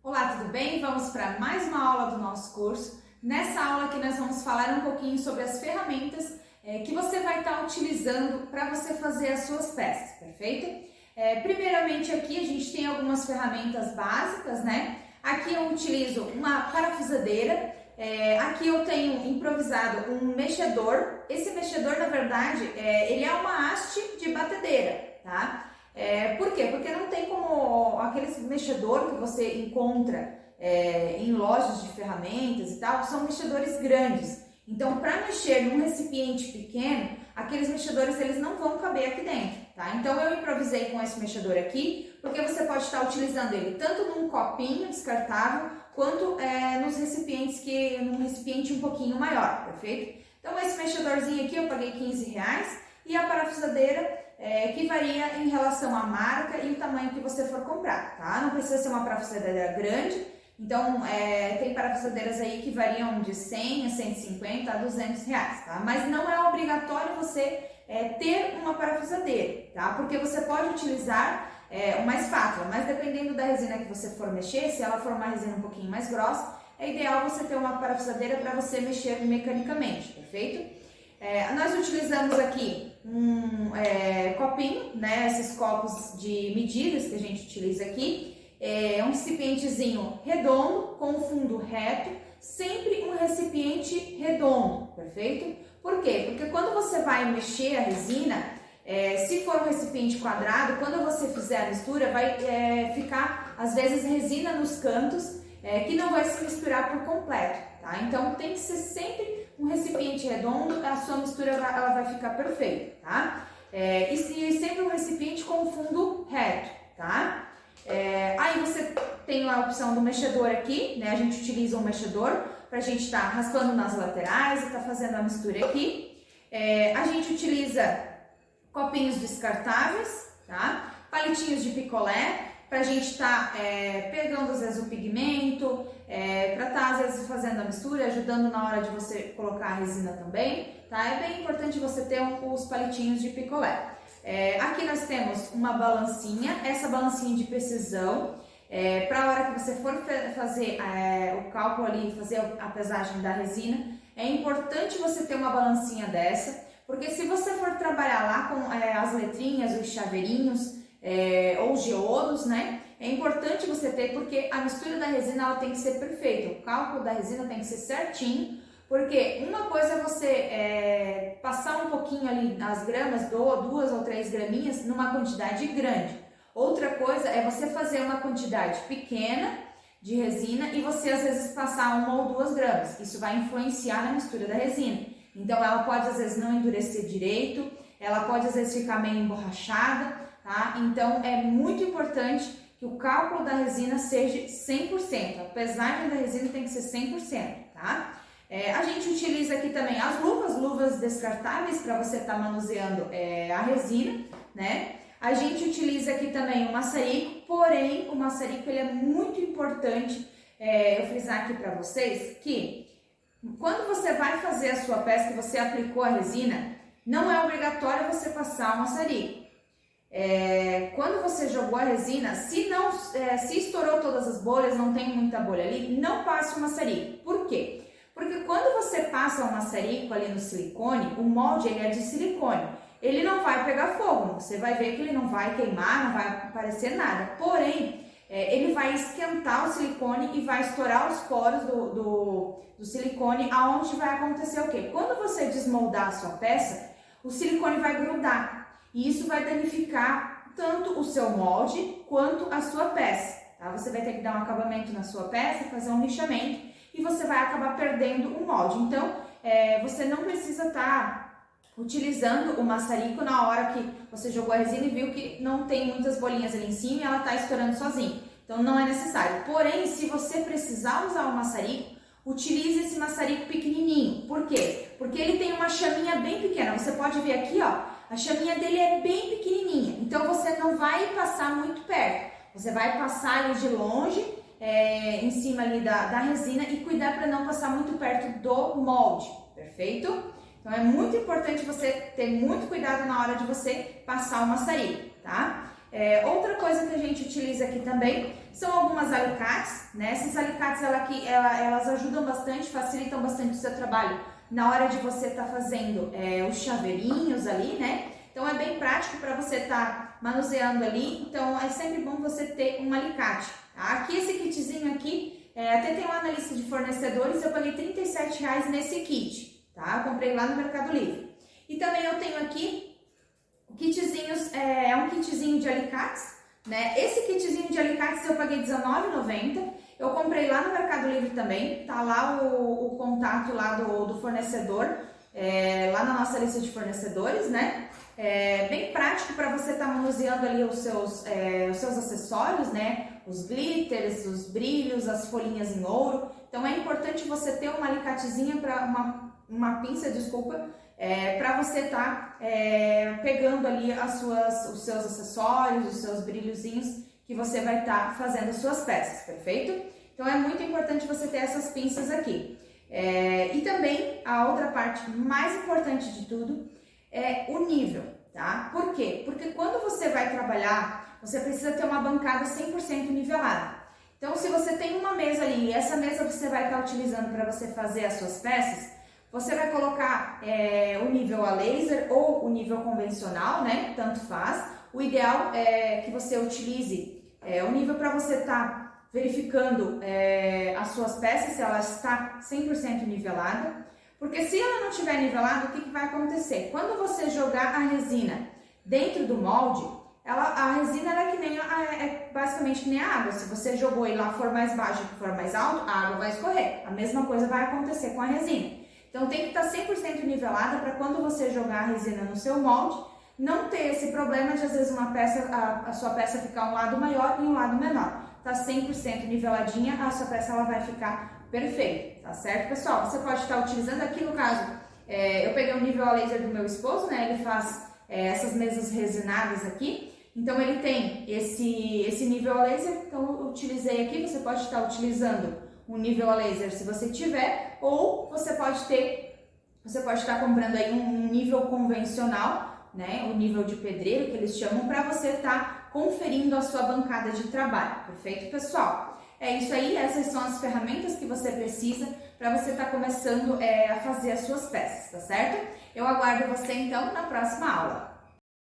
Olá, tudo bem? Vamos para mais uma aula do nosso curso. Nessa aula aqui nós vamos falar um pouquinho sobre as ferramentas que você vai estar utilizando para você fazer as suas peças, perfeito? Primeiramente aqui a gente tem algumas ferramentas básicas, né? Aqui eu utilizo uma parafusadeira, aqui eu tenho improvisado um mexedor. Esse mexedor, na verdade, ele é uma haste de batedeira, tá? Por quê? Porque não tem como aqueles mexedor que você encontra em lojas de ferramentas e tal, são mexedores grandes. Então, para mexer num recipiente pequeno, aqueles mexedores eles não vão caber aqui dentro, tá? Então, eu improvisei com esse mexedor aqui, porque você pode estar utilizando ele tanto num copinho descartável, quanto num recipiente um pouquinho maior, perfeito? Então, esse mexedorzinho aqui eu paguei R$15 e a parafusadeira que varia em relação à marca e o tamanho que você for comprar, tá? Não precisa ser uma parafusadeira grande, então tem parafusadeiras aí que variam de 100 a 150 a R$200, tá? Mas não é obrigatório você ter uma parafusadeira, tá? Porque você pode utilizar uma espátula, mas dependendo da resina que você for mexer, se ela for uma resina um pouquinho mais grossa, é ideal você ter uma parafusadeira para você mexer mecanicamente, perfeito? Nós utilizamos aqui um copinho, né? Esses copos de medidas que a gente utiliza aqui, um recipientezinho redondo com fundo reto, sempre um recipiente redondo, perfeito? Por quê? Porque quando você vai mexer a resina, se for um recipiente quadrado, quando você fizer a mistura, vai ficar às vezes resina nos cantos, que não vai se misturar por completo, tá? Então tem que ser sempre um recipiente redondo, a sua mistura ela vai ficar perfeita, tá? E sempre um recipiente com fundo reto, tá? Aí você tem a opção do mexedor aqui, né? A gente utiliza um mexedor pra gente estar raspando nas laterais e tá fazendo a mistura aqui. A gente utiliza copinhos descartáveis, tá? Palitinhos de picolé, pra gente estar pegando às vezes o pigmento, pra estar às vezes fazendo a mistura, ajudando na hora de você colocar a resina também, tá? É bem importante você ter os palitinhos de picolé. Aqui nós temos uma balancinha, essa balancinha de precisão, para a hora que você for fazer o cálculo ali, fazer a pesagem da resina, é importante você ter uma balancinha dessa, porque se você for trabalhar lá com as letrinhas, os chaveirinhos, ou os geodos, né? É importante você ter, porque a mistura da resina ela tem que ser perfeita, o cálculo da resina tem que ser certinho, porque uma coisa é você passar um pouquinho ali as gramas, 2 ou 3 graminhas numa quantidade grande. Outra coisa é você fazer uma quantidade pequena de resina e você às vezes passar 1 ou 2 gramas. Isso vai influenciar na mistura da resina. Então ela pode às vezes não endurecer direito, ela pode às vezes ficar meio emborrachada, tá? Então é muito importante que o cálculo da resina seja 100%, a pesagem da resina tem que ser 100%, tá? A gente utiliza aqui também as luvas descartáveis para você estar manuseando a resina, né? A gente utiliza aqui também o maçarico, porém o maçarico ele é muito importante, eu frisar aqui para vocês que quando você vai fazer a sua peça, que você aplicou a resina, não é obrigatório você passar o maçarico. Quando você jogou a resina, se estourou todas as bolhas, não tem muita bolha ali, não passe o maçarico. Por quê? Porque quando você passa o maçarico ali no silicone, o molde ele é de silicone, ele não vai pegar fogo, você vai ver que ele não vai queimar, não vai aparecer nada, porém, ele vai esquentar o silicone e vai estourar os poros do silicone, aonde vai acontecer o quê? Quando você desmoldar a sua peça, o silicone vai grudar e isso vai danificar tanto o seu molde quanto a sua peça, tá? Você vai ter que dar um acabamento na sua peça, fazer um lixamento e você vai acabar perdendo o molde. Então, você não precisa estar utilizando o maçarico na hora que você jogou a resina e viu que não tem muitas bolinhas ali em cima e ela está estourando sozinha. Então, não é necessário. Porém, se você precisar usar o maçarico, utilize esse maçarico pequenininho. Por quê? Porque ele tem uma chaminha bem pequena. Você pode ver aqui, ó, a chaminha dele é bem pequenininha. Então, você não vai passar muito perto. Você vai passar ali de longe, em cima ali da resina e cuidar para não passar muito perto do molde, perfeito? Então é muito importante você ter muito cuidado na hora de você passar o maçarico, tá? Outra coisa que a gente utiliza aqui também são algumas alicates, né? Esses alicates elas ajudam bastante, facilitam bastante o seu trabalho na hora de você estar fazendo os chaveirinhos ali, né? Então é bem prático para você estar manuseando ali, então é sempre bom você ter um alicate. Tá? Aqui esse kitzinho aqui, até tem lá na lista de fornecedores, eu paguei R$37 nesse kit, tá? Eu comprei lá no Mercado Livre. E também eu tenho aqui kitzinhos, um kitzinho de alicates, né? Esse kitzinho de alicates eu paguei R$19,90. Eu comprei lá no Mercado Livre também, tá lá o contato lá do fornecedor, lá na nossa lista de fornecedores, né? Bem prático para você estar manuseando ali os seus acessórios, né? Os glitters, os brilhos, as folhinhas em ouro. Então é importante você ter uma alicatezinha para uma pinça, desculpa, para você estar pegando ali os seus acessórios, os seus brilhozinhos que você vai estar fazendo as suas peças, perfeito? Então é muito importante você ter essas pinças aqui. E também a outra parte mais importante de tudo é o nível, tá? Por quê? Porque quando você vai trabalhar, você precisa ter uma bancada 100% nivelada. Então se você tem uma mesa ali e essa mesa você vai estar utilizando para você fazer as suas peças, você vai colocar o nível a laser ou o nível convencional, né? Tanto faz. O ideal é que você utilize o nível para você estar verificando as suas peças, se ela está 100% nivelada. Porque se ela não estiver nivelada, o que vai acontecer? Quando você jogar a resina dentro do molde, a resina é basicamente que nem a água. Se você jogou e lá for mais baixo e for mais alto, a água vai escorrer. A mesma coisa vai acontecer com a resina. Então tem que estar 100% nivelada para quando você jogar a resina no seu molde, não ter esse problema de às vezes a sua peça ficar um lado maior e um lado menor. Tá 100% niveladinha, a sua peça ela vai ficar perfeita, tá certo, pessoal? Você pode estar utilizando aqui, no caso, eu peguei o nível a laser do meu esposo, né? Ele faz essas mesas resinadas aqui, então ele tem esse nível a laser, então eu utilizei aqui. Você pode estar utilizando um nível a laser se você tiver, ou você pode estar comprando aí um nível convencional, né? O nível de pedreiro que eles chamam, para você estar conferindo a sua bancada de trabalho, perfeito, pessoal? É isso aí, essas são as ferramentas que você precisa para você estar começando a fazer as suas peças, tá certo? Eu aguardo você então na próxima aula.